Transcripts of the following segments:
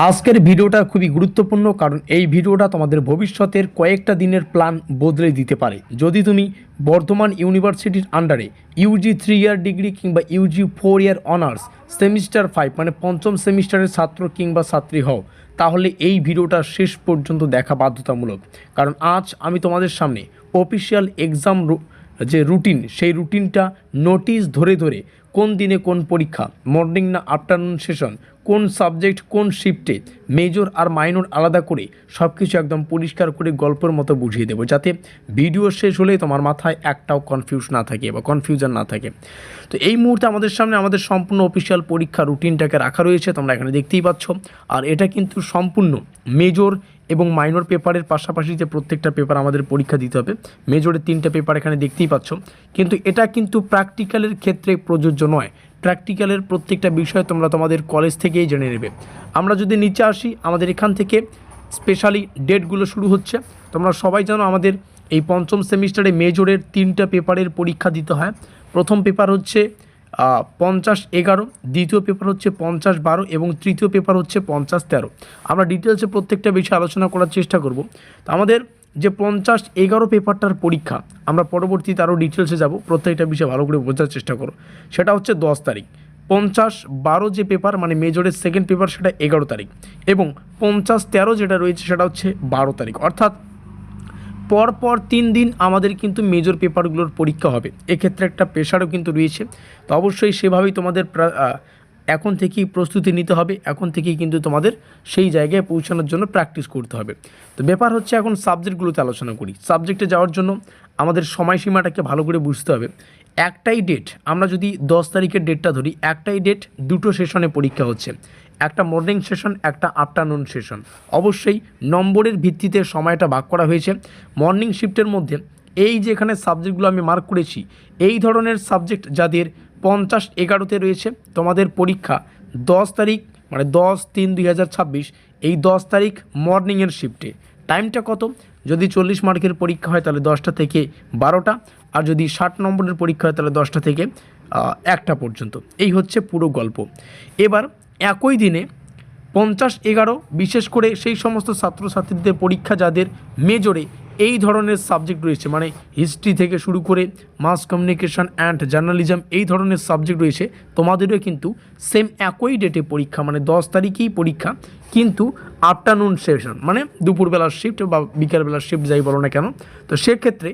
আজকের ভিডিওটা খুবই গুরুত্বপূর্ণ, কারণ এই ভিডিওটা তোমাদের ভবিষ্যতের কয়েকটা দিনের প্ল্যান বদলে দিতে পারে। যদি তুমি বর্ধমান ইউনিভার্সিটির আন্ডারে ইউজি 3 ইয়ার ডিগ্রি কিংবা ইউজি 4 ইয়ার অনার্স সেমিস্টার 5 মানে পঞ্চম সেমিস্টারের ছাত্র কিংবা ছাত্রী হও, তাহলে এই ভিডিওটা শেষ পর্যন্ত দেখা বাধ্যতামূলক। কারণ আজ আমি তোমাদের সামনে অফিসিয়াল এক্সাম যে রুটিন, সেই রুটিনটা নোটিশ ধরে ধরে কোন দিনে কোন পরীক্ষা, মর্নিং না আফটারনুন সেশন, কোন সাবজেক্ট কোন শিফটে, মেজর আর মাইনর আলাদা করে সব কিছু একদম পরিষ্কার করে গল্পের মতো বুঝিয়ে দেবো, যাতে ভিডিও শেষ হলে তোমার মাথায় একটাও কনফিউশন না থাকে। তো এই মুহূর্তে আমাদের সামনে আমাদের সম্পূর্ণ অফিসিয়াল পরীক্ষা রুটিনটাকে রাখা রয়েছে, তোমরা এখানে দেখতেই পাচ্ছ। আর এটা কিন্তু সম্পূর্ণ মেজর এবং মাইনর পেপারের পাশাপাশি যে প্রত্যেকটা পেপার আমাদের পরীক্ষা দিতে হবে। মেজরের 3টা পেপার এখানে দেখতেই পাচ্ছ, কিন্তু এটা কিন্তু প্র্যাকটিক্যালের ক্ষেত্রে প্রযোজ্য নয়। প্র্যাকটিক্যালের প্রত্যেকটা বিষয় তোমরা তোমাদের কলেজ থেকেই জেনে নেবে। আমরা যদি নিচে আসি, আমাদের এখান থেকে স্পেশালি ডেটগুলো শুরু হচ্ছে। তোমরা সবাই জানো আমাদের এই পঞ্চম সেমিস্টারে মেজরের 3টা পেপারের পরীক্ষা দিতে হয়। প্রথম পেপার হচ্ছে 50-11, দ্বিতীয় পেপার হচ্ছে 50-12 এবং তৃতীয় পেপার হচ্ছে 50-13। আমরা ডিটেলসে প্রত্যেকটা বিষয়ে আলোচনা করার চেষ্টা করব। তো আমাদের যে 50-11 পেপারটার পরীক্ষা, আমরা পরবর্তীতে আরও ডিটেলসে যাব, প্রত্যেকটা বিষয় ভালো করে বোঝার চেষ্টা করো। সেটা হচ্ছে 10 তারিখ। 50-12 যে পেপার মানে মেজরের সেকেন্ড পেপার, সেটা 11 তারিখ, এবং 50-13 যেটা রয়েছে সেটা হচ্ছে 12 তারিখ। অর্থাৎ পরপর 3 দিন আমাদের কিন্তু মেজর পেপারগুলোর পরীক্ষা হবে। এক্ষেত্রে একটা প্রেশারও কিন্তু রয়েছে। তো অবশ্যই সেভাবেই তোমাদের এখন থেকেই প্রস্তুতি নিতে হবে, এখন থেকেই কিন্তু তোমাদের সেই জায়গায় পৌঁছানোর জন্য প্র্যাকটিস করতে হবে। তো ব্যাপার হচ্ছে এখন সাবজেক্টগুলোতে আলোচনা করি। সাবজেক্টে যাওয়ার জন্য আমাদের সময়সীমাটাকে ভালো করে বুঝতে হবে। একটাই ডেট, আমরা যদি 10 তারিখের ডেটটা ধরি, একটাই ডেট, 2টো সেশনে পরীক্ষা হচ্ছে, একটা মর্নিং সেশন, একটা আফটারনুন সেশন। অবশ্যই নম্বরের ভিত্তিতে সময়টা ভাগ করা হয়েছে। মর্নিং শিফটের মধ্যে এই যে এখানে সাবজেক্টগুলো আমি মার্ক করেছি, এই ধরনের সাবজেক্ট যাদের 50-11তে রয়েছে, তোমাদের পরীক্ষা 10 তারিখ মানে 10-3-2026, এই 10 তারিখ মর্নিংয়ের শিফটে। টাইমটা কত? যদি 40 মার্কের পরীক্ষা হয় তাহলে 10টা থেকে 12টা, আর যদি 60 নম্বরের পরীক্ষা হয় তাহলে 10টা থেকে 1টা পর্যন্ত। এই হচ্ছে পুরো গল্প। এবার একই দিনে 50-11, বিশেষ করে সেই সমস্ত ছাত্রছাত্রীদের পরীক্ষা যাদের মেজরে এই ধরনের সাবজেক্ট রয়েছে, মানে হিস্ট্রি থেকে শুরু করে মাস কমিউনিকেশন অ্যান্ড জার্নালিজম, এই ধরনের সাবজেক্ট রয়েছে, তোমাদেরও কিন্তু সেম একই ডেটে পরীক্ষা, মানে 10 তারিখেই পরীক্ষা, কিন্তু আফটারনুন সেশন মানে দুপুরবেলার শিফট বা বিকালবেলার শিফট যাই বলো না কেন। তো সেক্ষেত্রে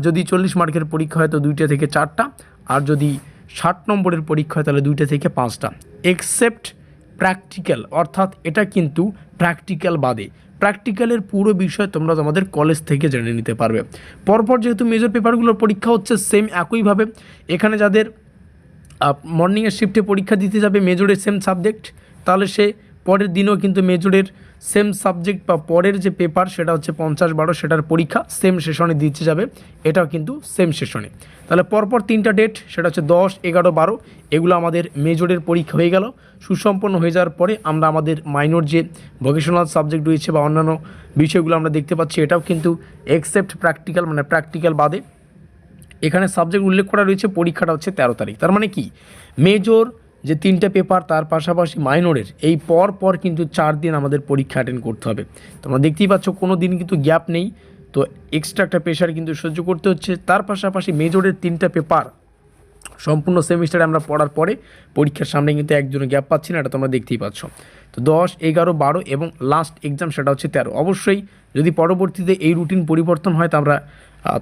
যদি 40 মার্কের পরীক্ষা হয় তো 2টা থেকে 4টা, আর যদি 60 নম্বরের পরীক্ষা হয় তাহলে 2টা থেকে 5টা, এক্সেপ্ট প্র্যাকটিক্যাল। অর্থাৎ এটা কিন্তু প্র্যাকটিক্যাল বাদে, প্র্যাকটিক্যালের পুরো বিষয় তোমরা তোমাদের কলেজ থেকে জেনে নিতে পারবে। পরপর যেহেতু মেজর পেপারগুলোর পরীক্ষা হচ্ছে সেম একইভাবে, এখানে যাদের মর্নিংয়ের শিফটে পরীক্ষা দিতে যাবে মেজরের সেম সাবজেক্ট, তাহলে সে পরের দিনও কিন্তু মেজরের সেম সাবজেক্ট বা পরের যে পেপার সেটা হচ্ছে 50-12, সেটার পরীক্ষা সেম সেশনে দিতে যাবে, এটাও কিন্তু সেম সেশনে। তাহলে পরপর 3টা ডেট, সেটা হচ্ছে 10-11-12, এগুলো আমাদের মেজরের পরীক্ষা হয়ে গেল। সুসম্পন্ন হয়ে যাওয়ার পরে আমরা আমাদের মাইনর যে ভোকেশনাল সাবজেক্ট রয়েছে বা অন্যান্য বিষয়গুলো আমরা দেখতে পাচ্ছি, এটাও কিন্তু এক্সেপ্ট প্র্যাকটিক্যাল মানে প্র্যাকটিক্যাল বাদে এখানে সাবজেক্ট উল্লেখ করা রয়েছে, পরীক্ষাটা হচ্ছে 13 তারিখ। তার মানে কি, মেজর যে 3টা পেপার তার পাশাপাশি মাইনরের এই পর কিন্তু 4 দিন আমাদের পরীক্ষা অ্যাটেন্ড করতে হবে। তোমরা দেখতেই পাচ্ছ কোনো দিন কিন্তু গ্যাপ নেই। তো এক্সট্রা একটা প্রেশার কিন্তু সহ্য করতে হচ্ছে। তার পাশাপাশি মেজরের 3টা পেপার সম্পূর্ণ সেমিস্টারে আমরা পড়ার পরে পরীক্ষার সামনে কিন্তু একজনের গ্যাপ পাচ্ছি না, এটা তোমরা দেখতেই পাচ্ছ। তো 10-11-12 এবং লাস্ট এক্সাম সেটা হচ্ছে 13। অবশ্যই যদি পরবর্তীতে এই রুটিন পরিবর্তন হয় তো আমরা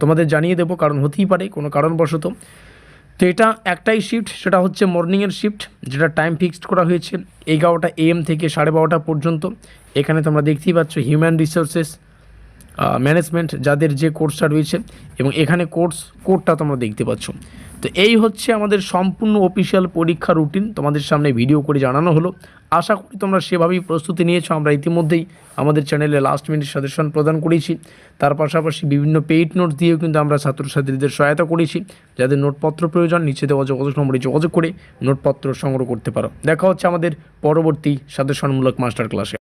তোমাদের জানিয়ে দেবো, কারণ হতেই পারে কোনো কারণবশত। তো এটা একটাই শিফট, সেটা হচ্ছে মর্নিংয়ের শিফট, যেটা টাইম ফিক্সড করা হয়েছে 11টা AM থেকে 12:30টা পর্যন্ত। এখানে তোমরা দেখতেই পাচ্ছ হিউম্যান রিসোর্সেস ম্যানেজমেন্ট যাদের যে কোর্সটা রয়েছে, এবং এখানে কোডটা তোমরা দেখতে পাচ্ছ। তো এই হচ্ছে আমাদের সম্পূর্ণ অফিসিয়াল পরীক্ষা রুটিন, তোমাদের সামনে ভিডিও করে জানানো হলো। আশা করি তোমরা সেভাবেই প্রস্তুতি নিয়েছো। আমরা ইতিমধ্যেই আমাদের চ্যানেলে লাস্ট মিনিট সাজেশন প্রদান করেছি, তার পাশাপাশি বিভিন্ন পেইড নোটস দিয়েও কিন্তু আমরা ছাত্রছাত্রীদের সহায়তা করেছি। যাদের নোটপত্র প্রয়োজন নিচে দেওয়া যোগাযোগ নম্বরে যোগাযোগ করে নোটপত্র সংগ্রহ করতে পারো। দেখা হচ্ছে আমাদের পরবর্তী সাজেশনমূলক মাস্টার ক্লাসে।